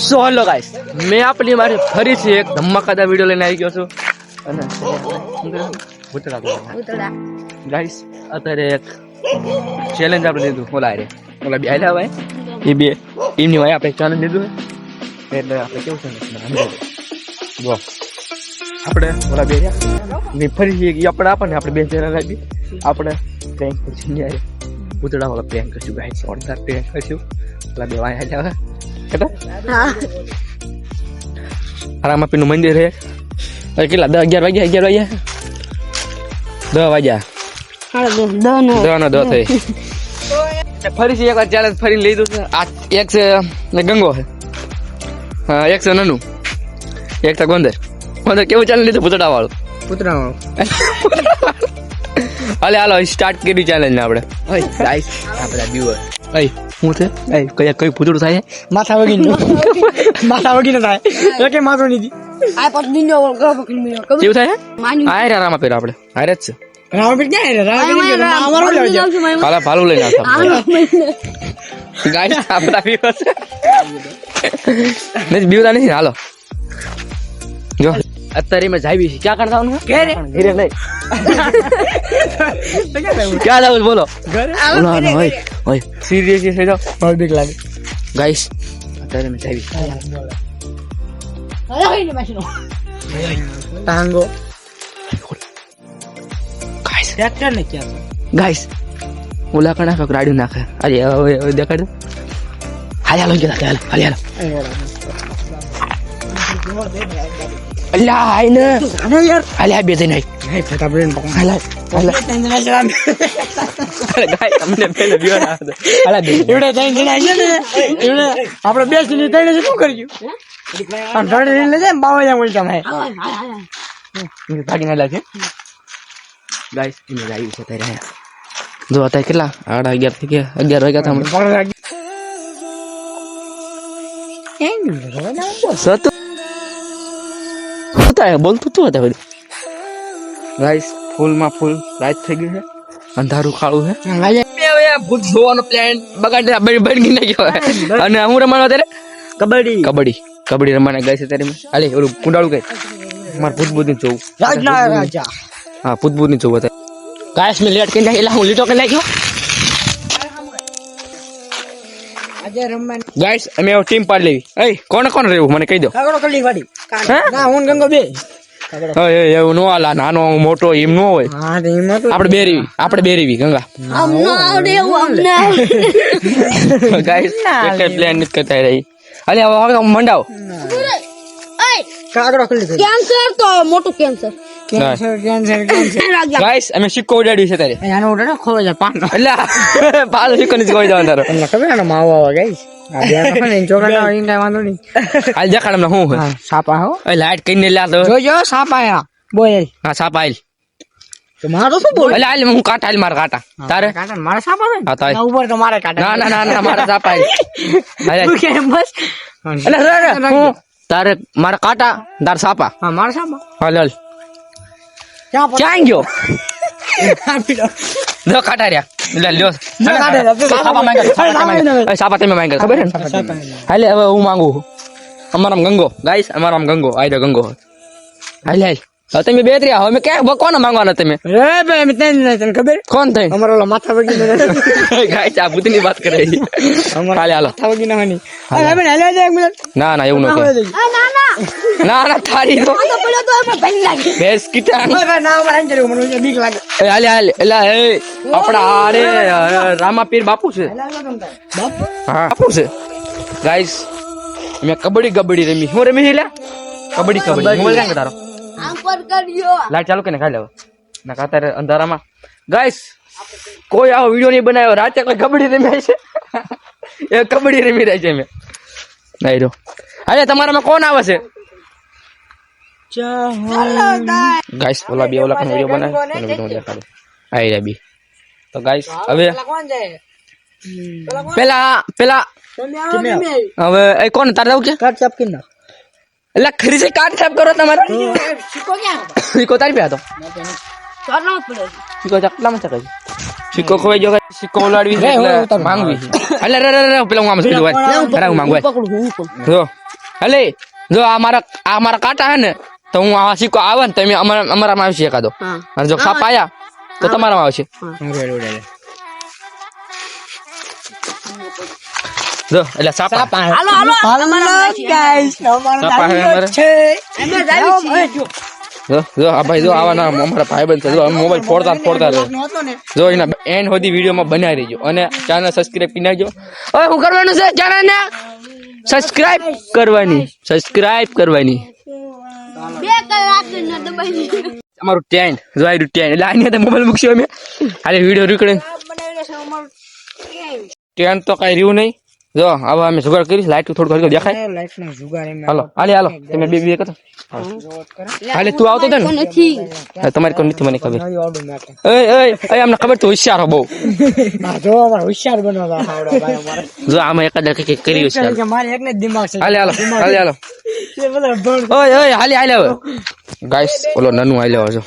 So hello guys, મેં આપણી મારી ફરીથી એક ધમાકાદાર વિડીયો લઈને આવી ગયો છું. અને ગાઈસ અત્યારે એક ચેલેન્જ આપણે લીધું. ઓલા બે આલ્યા ભાઈ, એ બે એમની ભાઈ આપણે ચેલેન્જ લીધું એટલે આપણે કેવું છે જો આપણે ઓલા બે ને ફરીથી આપણે આપણને આપણે બે ચેલેન્જ આપી. આપણે પ્રેન્ક કરશું યાર, પૂતળા વાળા પ્રેન્ક કરશું ગાઈસ, ઓરદાર પ્રેન્ક કરશું. ઓલા બે વાય આલ્યા રામાપીર નું મંદિર છે. કેટલા 10 11 વાગ્યા 10 વાગ્યા થઈ. ફરીથી એક વાર ચેલેન્જ ફરી લીધું છે. આ એક છે ગંગો છે, એક છે નનુ, એક છે ગોંદર. કેવું ચેલેન્જ લીધું? પૂતળા વાળું. હાલો સ્ટાર્ટ કરી ચેલેન્જ ને આપણે. ગાઈસ આપણા વ્યુઅર શું છે કઈ પૂતળું થાય માથા વગી થાય કે માથો નથી આ પછી દિનો કેવું થાય આયરા રામાપીર આપણે હારે જ છે. રામાપીર ક્યાં હાલા ભાલું લઈને આવતા ગાઈસ આપણા વ્યુઅર છે ને બીવતા નથી. હાલો જો અત્યારે મેં જાવી છે. ક્યાં કરતા હું ઘરે નહીં ક્યાં જાવ બોલો ઓય સિરિયસ થઈ જાવ બીક લાગે. ગાઈસ અત્યારે મેં જાવી ટાંગો ગાઈસ ટ્રેક્ટર ને ક્યાં ગાઈસ ઓલા કણ નાખો રાડ્યું નાખે. અરે હવે દેખાડ દો. હાલ અલ્લા આઈ ને યાર હાલ બે જઈને નહીં ફટાફટ પકડ હાલ ગાઈસ તમને પેલે બીઓ ના હતો હાલ બે એવડે જઈને આવી ને એવડે આપણે બેસીને તઈને શું કર્યું અને ગાડી લઈને જાય બાવા બોલતા મેં ભાગીને લાગે. ગાઈસ એને આવી છે ત્યારે જો અત્યારે કેટલા 11:30 થઈ ગયા 11 વાગ્યા હતા. બોલતું તું હતા બધું. ગાઈસ ફૂલમાં ફૂલ રાત થઈ ગયું છે, અંધારું કાળું છે. ભૂત જોવાનો પ્લાન બગાડી બની નાખ્યો. અને હું રમવાનો અત્યારે કબડ્ડી રમવાના ગાઈસ અત્યારે. હાલે ઓલું કુંડાળું કઈ મારે ભૂત ની જોવું. રાજા હા ભૂત ની જોવું અત્યારે. ગાઈસ મેં લેટ કરી એટલે હું લીટો કરી નાખ્યો. ગાઈસ અમે ટીમ પાડી લેવી. કોણ રહેવું મને કહી દો. હું ગંગો બે એવું નો હાલા, નાનો મોટો એમ નો હોય. આપણે બે રેવી ગંગા. ગાઈસ એટલે પ્લાન નથી કરતા રહી. અલે હવે મંડાવ કેન્સર તો મોટું કેન્સર. ગાઈસ અમે સિક્કો ઉડાડ્યું છે તારે. આનો ઓર્ડર ખોવા જાય પાન એટલે પાલો સિક્કો નથી કોઈ જવાનું તારો. એટલે ખબર ને માવો આવે ગાઈસ આ બે ને ચોકડા ઇન્ડા વાંધો નહીં. હાલ જખાડ ને હું હા સાપા હો લાઈટ કરીને લા તો જોજો સાપા આયા બોલ હા સાપા આલ તો મારો શું બોલ એટલે હાલ હું કાંટા હાલ માર કાંટા તારે કાટા મારા સાપા છે હા તારે ઉપર તો મારે કાટા ના મારા સાપા હાલ તું કેમ બસ એટલે હું તારે મારા કાંટા તાર સાપા હા મારા સાપા હાલ ક્યાં ગયો દો કાંટા રહ્યા લે લ્યો સાપા તમે માંગે ખબર ને. હાલે હવે હું માંગુ અમારામ ગંગો. ગાઈસ અમારામ ગંગો આયરો ગંગો. હાલ હવે તમે બે ત્રિયા હવે ક્યાં કોને માંગવાના તમે? રે ભાઈ અમે તને ખબર કોણ થઈ અમારો ઓલા માથા વગી ગાઈસ આ ભૂતની વાત કરે છે. હાલે હાલો માથા વગી ના હની અરે હવે હાલે એક મિનિટ ના એવું ન ના થારી તો બેસ કીટા ના મારે અંજરી મને બીક લાગે હાલે એલા આપડા આરે રામાપીર બાપુ છે. હા બાપુ છે. ગાઈસ મેં કબડ્ડી રમી. હું રમી લે કબડ્ડી મોબાઈલ ક્યાં તારો લાઈટ ચાલુ કરીને ખાઈ લેવો ના કાતારે અંધારામાં. ગાઈસ કોઈ આવો વિડીયો નહીં બનાવ્યો. રાતે કોઈ કબડ્ડી રમી છે એ કબડ્ડી રમી રહી છે. મેં નહીં રહ્યો. અરે તમારામાં કોણ આવે છે? ગાઈસ ઓલા બે ઓલા વિડીયો બનાવે આઈ રહ્યા બી. તો ગાઈસ હવે પેલા હવે એ કોણ તારે આવું છે? કાટ ચાપ કે ના એટલે ખરી છે કાર્ડ સાફ કરો તમારે. સિક્કો તારી પે હતો સિક્કો ચકલામાં ચકાય સિક્કો ખોવાઈ ગયો. સિક્કો ઓલાડવી માંગવી એટલે પેલા હું આમ કીધું માંગવા જો હલે જો આ મારા કાંટા હે ને તો હું આ સિક્કો આવે ને તમે અમારામાં આવશે એકાદો હા. અને જો સાપ આયા તો તમારામાં આવશે જો એટલે સાપ હાલો હાલો ગાઈસ સાપ આવે અમારે. અમે જાવી છીએ જો આ ભાઈ જો આવાના અમારા ભાઈબંધ છે જો મોબાઈલ ફોડતા રહે જો એના એન્ડ સુધી વિડીયોમાં બનાવી રહીજો અને ચેનલ સબસ્ક્રાઇબ કરી નાખજો. હવે શું કરવાનું છે ચેનલ ને સબસ્ક્રાઇબ કરવાની 2 કલાક ન દબાઈ અમારું ટેન્ટ જો આયરું ટેન્ટ એટલે આની અંદર મોબાઈલ મૂકશું અમે હાલે વિડીયો રેકોર્ડ બનાવીને છે અમારું ટેન્ટ તો કઈ રહ્યું નહીં જો હવે અમે જુગાડ કરી લાઈટ થોડું કરી દેખાય લાઈફ નો જુગાર એમ હાલો હાલો તમે બે કરતો હાલે તું આવતો હતો ને નથી હા, તમારી કોઈ નથી મને ખબર નવી ઓર્ડર નાખે એ અમને ખબર તો હોશિયાર હો બહુ આ જો અમાર હોશિયાર બનવા આવડો ભાઈ અમારે જો આમાં એકાદ કઈ કરી હોશિયાર કે મારે એકને જ દિમાગ છે હાલે એ બધા ભણ ઓય હાલે હવે ગાઈસ ઓલો નનુ હાલે જો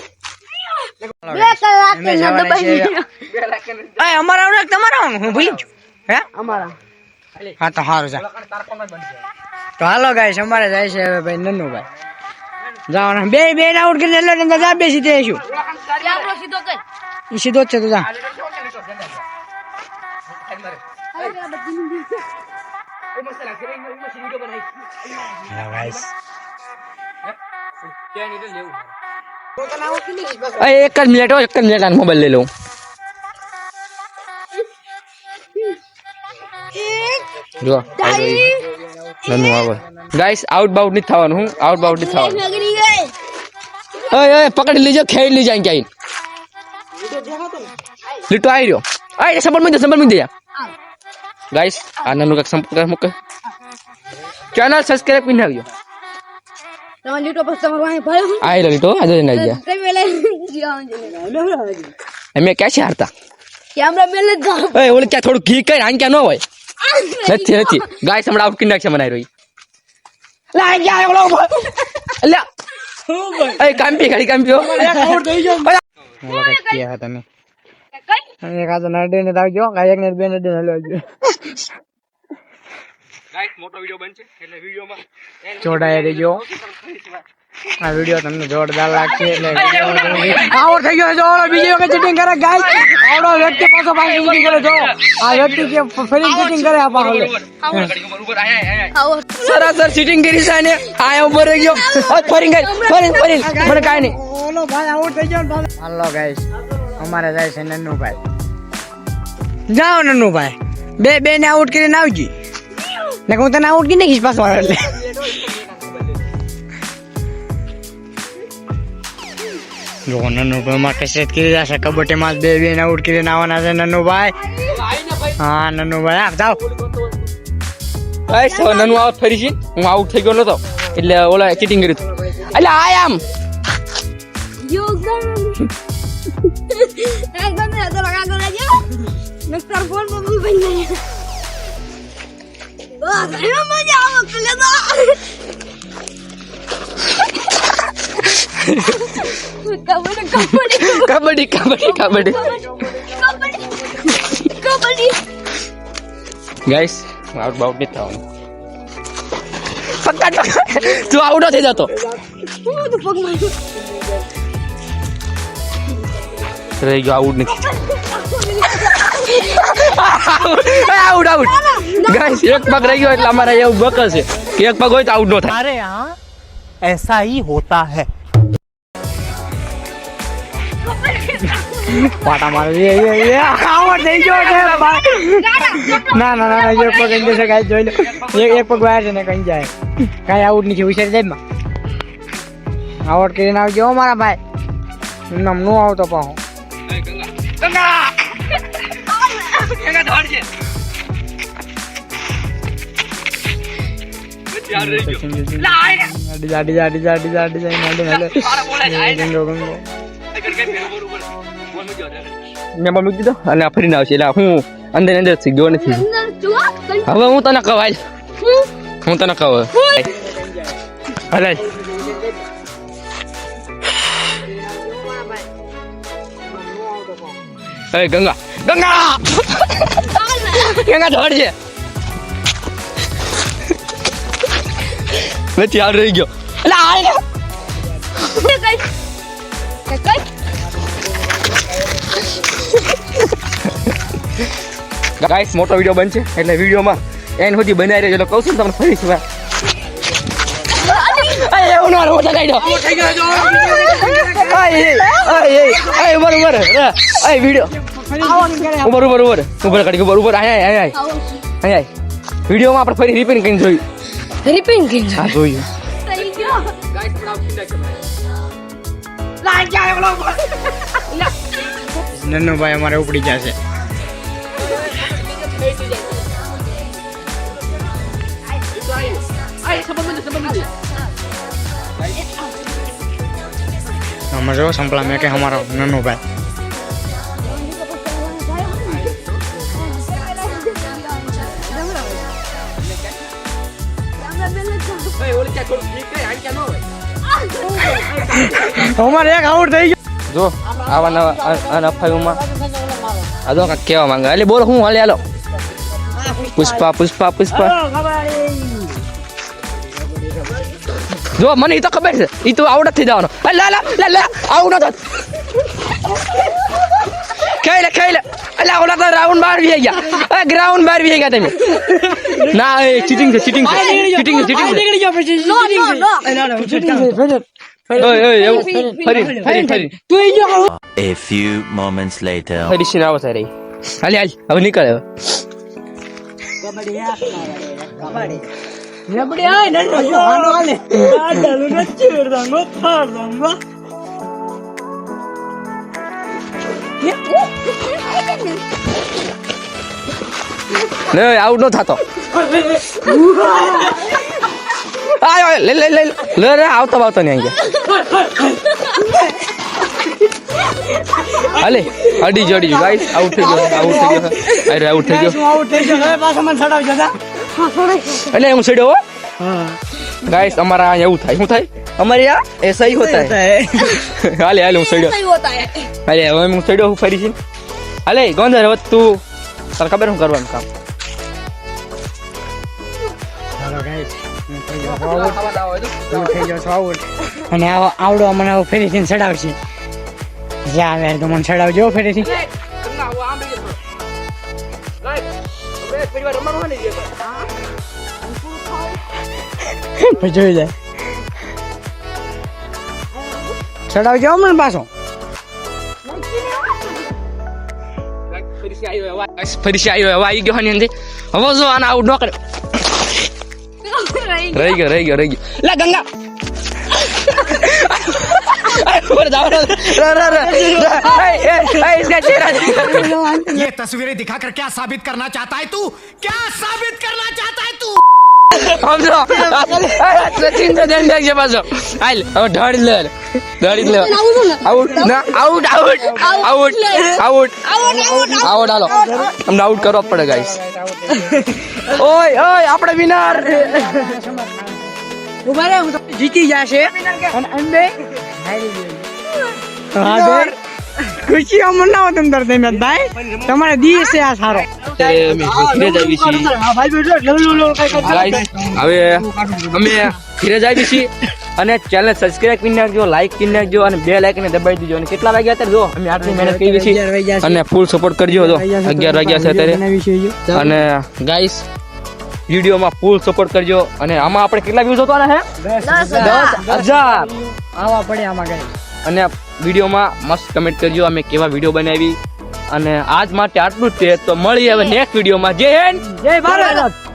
2 કલાક ન દબાઈ એ અમારા આવડે કે તમારા આવડે? હું ભૂલી ગયો હે અમારા હા તો સારું જા તો હાલો ગાઈસ અમારે જાય છે હવે ભાઈ નન્નુભાઈ જાવ બે આઉટ કરીને એટલે ને જા બેસી જઈશું આપણો સીધો કર ઈ સીધો જ છે તો જા એક જ મિનિટ આ મોબાઈલ લઈ લઉં જો નનુ આવે ગાઈસ આઉટ બાઉટ નથી થવાનું હું આઉટ બાઉટ નથી થવાનું નગરી ગઈ ઓય પકડી લીજો ખેડી લીજો ક્યાંય લીટો આવી રહ્યો આય સંપર્ક મી દે ગાઈસ આ નનુ કાક સંપર્ક મૂકે ચેનલ સબસ્ક્રાઇબ કરી નાખજો તમાર લીટો પર તમાર વાહી ભળ્યો આઈ લીટો આજે ના ગયા કઈ વેલે જીવા અમે ક્યાં હારતા કેમેરા મેલે જાવ ઓય ઓલે ક્યાં થોડું ઘી કઈ આન ક્યાં ન હોય નથી ગાઈસ હમણાં આઉટ કરી નાખશે બનાવી રહી લા જા ઓલો અલ્યા એ કામ્પી ખાલી કામ્પીઓ આઉટ થઈ ગયો ઓલો કે કિયા તમે એક આ તો નડે ને આવજો કાઈ એક ને બે ને હલવાજો ગાઈસ મોટો વિડિયો બનશે એટલે વિડિયોમાં જોડાઈ રહેજો આ વિડિયો તમને જોરદાર લાગશે એટલે આઉટ થઈ ગયો જો ઓલો બીજી વખત ચીટિંગ કરે ગાઈસ આવડો વ્યક્તિ પાછો ચીટિંગ કરે જો આ વ્યક્તિ કે ફરી ચીટિંગ કરે આ પાછો સરાસર સીટિંગ કરી છે ને આ ઉપર રહી ગયો ફરી મને કાઈ નહીં ઓલો ભાઈ આઉટ થઈ ગયો હાલો ગાઈસ અમારે જાય છે નન્નુભાઈ જાઓ નન્નુભાઈ બે ને આઉટ કરીને આવજી ને હું તને આઉટ કરી નાખીશ પાછો એટલે જો નન્નુભાઈ માં કસરત કરી જશે કબડ્ડી માં બે ને આઉટ કરીને આવવાના છે નન્નુભાઈ હા નન્નુભાઈ આપ જાઓ ગાઈસ નનુ આઉટ ફરી છે હું આઉટ થઈ ગયો નતો એટલે ઓલા ચીટિંગ કર્યું હતું એટલે આય આમ યોગદાન એકદમ ને તો લગા કરે જો મિસ્ટર ફોન પર ભૂલ બન ગઈ વાહ ઘણો મજા આવે પેલે તો કબડ્ડી ગાઈસ આઉટ બાઉટ નહીં થવાનું પકડ તું આઉટ થઈ જતો રહી ગયો આઉટ નથી આઉટ ગાઈસ એક પગ રહી ગયો એટલે અમારે એવું બકર છે કે એક પગ હોય તો આઉટ નો થાય अरे यहाँ ऐसा ही होता है પાટા મારે એ આઉટ થઈ ગયો છે ના એક પગ અંદર છે ગાઈસ જોઈ લો એક પગ બહાર છે ને કઈ જાય કાઈ આઉટ નથી હોશિયાર જાય માં આઉટ કરીને આવજો મારા ભાઈ નામ નો આવતો પાહો મેં મૂકી દીધો અને આ ફરીને આવશે એટલે હું અંદર થી ગયો નથી હવે હું તને કહું હું તને કહું હલે એ ગંગા ગંગા દોડ છે નથી હાલ રહી ગયો એટલે હાલ ગાઈસ મોટો વિડિયો બનશે એટલે વિડિયોમાં એન સુધી બનાવી રહેજો એટલે કહું છું ને તમને ફરી વાર અરે એવું ના મોટા કાઢો બરોબર વિડિયો ઉપર કાઢી ઉપર આય વિડિયોમાં આપણે ફરી રિપેરિંગ કરીને જોયું રિપેરિંગ હા જોયું થઈ ગયો નન્નુભાઈ અમારે ઉપડી જશે हमारे जो संपला में के हमारा नन्नू भाई हमारे एक आउट થઈ ગયો જો આવા નવા અફાઈમાં આ તો કાંઈક કહેવા માંગે એટલે બોલો હું હાલે હાલો પુષ્પા પુષ્પા પુષ્પા જો મને ઈ તો ખબર છે ઈ તો આવડત થઈ જવાનો લા લા લા લા આઉટ નતો ખેલે અલા ઓલા તો રાઉન્ડ બાર વી ગયા એ ગ્રાઉન્ડ બાર વી ગયા તમે ના એ ચીટિંગ છે ઓય ફરી A few moments later. ફરી સીન આવો સારી હાલ હવે નીકળે લે આઉટ નો થતો આય લે લે લે લે રે આવતો ને અહીંયા હાલે અડી જડી ગાઈસ આઉટ થઈ ગયો અરે આઉટ થઈ ગયો હવે પાછા મને છડાવજો તા એટલે હું છડ્યો गाइस हमारा यहाँ એવું થાય શું થાય हमारे यहाँ ऐसा ही होता है हाले हाले હું છડ્યો सही होता है હાલે હવે હું છડ્યો હું ફરી છે હાલે ગોંધર હવે તું તાર ખબર શું કરવાનું કામ હાલો ગાઈસ થઈ ગયો આઉટ અને આવડો મને ફરીથી છડાવશે જ્યાં આવે તો મને છડાવજો ફરીથી જોઈ જાય ચડાવજો મને પાછો ફરી આવ્યો હવે આવી ગયો ને અંદર હવે જો આને આઉટ ન કરે રહી ગયો લા ગંગા इसका चेहरा ये तस्वीरें दिखाकर क्या साबित करना चाहता है तू क्या साबित करना चाहता है तू हम जो सचिन से देन देख पाछो हाल હવે ઢાળી લે આઉટ ના આઉટ હાલો અમને આઉટ કરવો પડે ગાઈસ ઓય આપણે વિનર ઉભા રહે હું જીતી જશે અને અંબે ખુશી મનાવો તમે દર દે ભાઈ તમારે દિવસ છે આ સારો હવે અમે ઘરે આવી છીએ અને ચેનલ સબસ્ક્રાઇબ કરી નાખજો લાઈક કરી નાખજો અને બેલ આઇકન દબાવી દેજો અને કેટલા વાગ્યા અત્યારે જો અમે આટલી મહેનત કરી છે અને ફૂલ સપોર્ટ કરજો જો 11 વાગ્યા છે અત્યારે અને ગાઈસ વિડિયોમાં ફૂલ સપોર્ટ કરજો અને આમાં આપણે કેટલા વ્યૂઝ હોવાના છે 10,000 આવા પડે આમાં ગઈ અને વિડીયોમાં મસ્ત કમેન્ટ કરજો અમે કેવા વિડીયો બનાવી અને આજ માટે આટલું જ છે તો મળી હવે નેક્સ્ટ વિડીયોમાં જય હિન્દ જય ભારત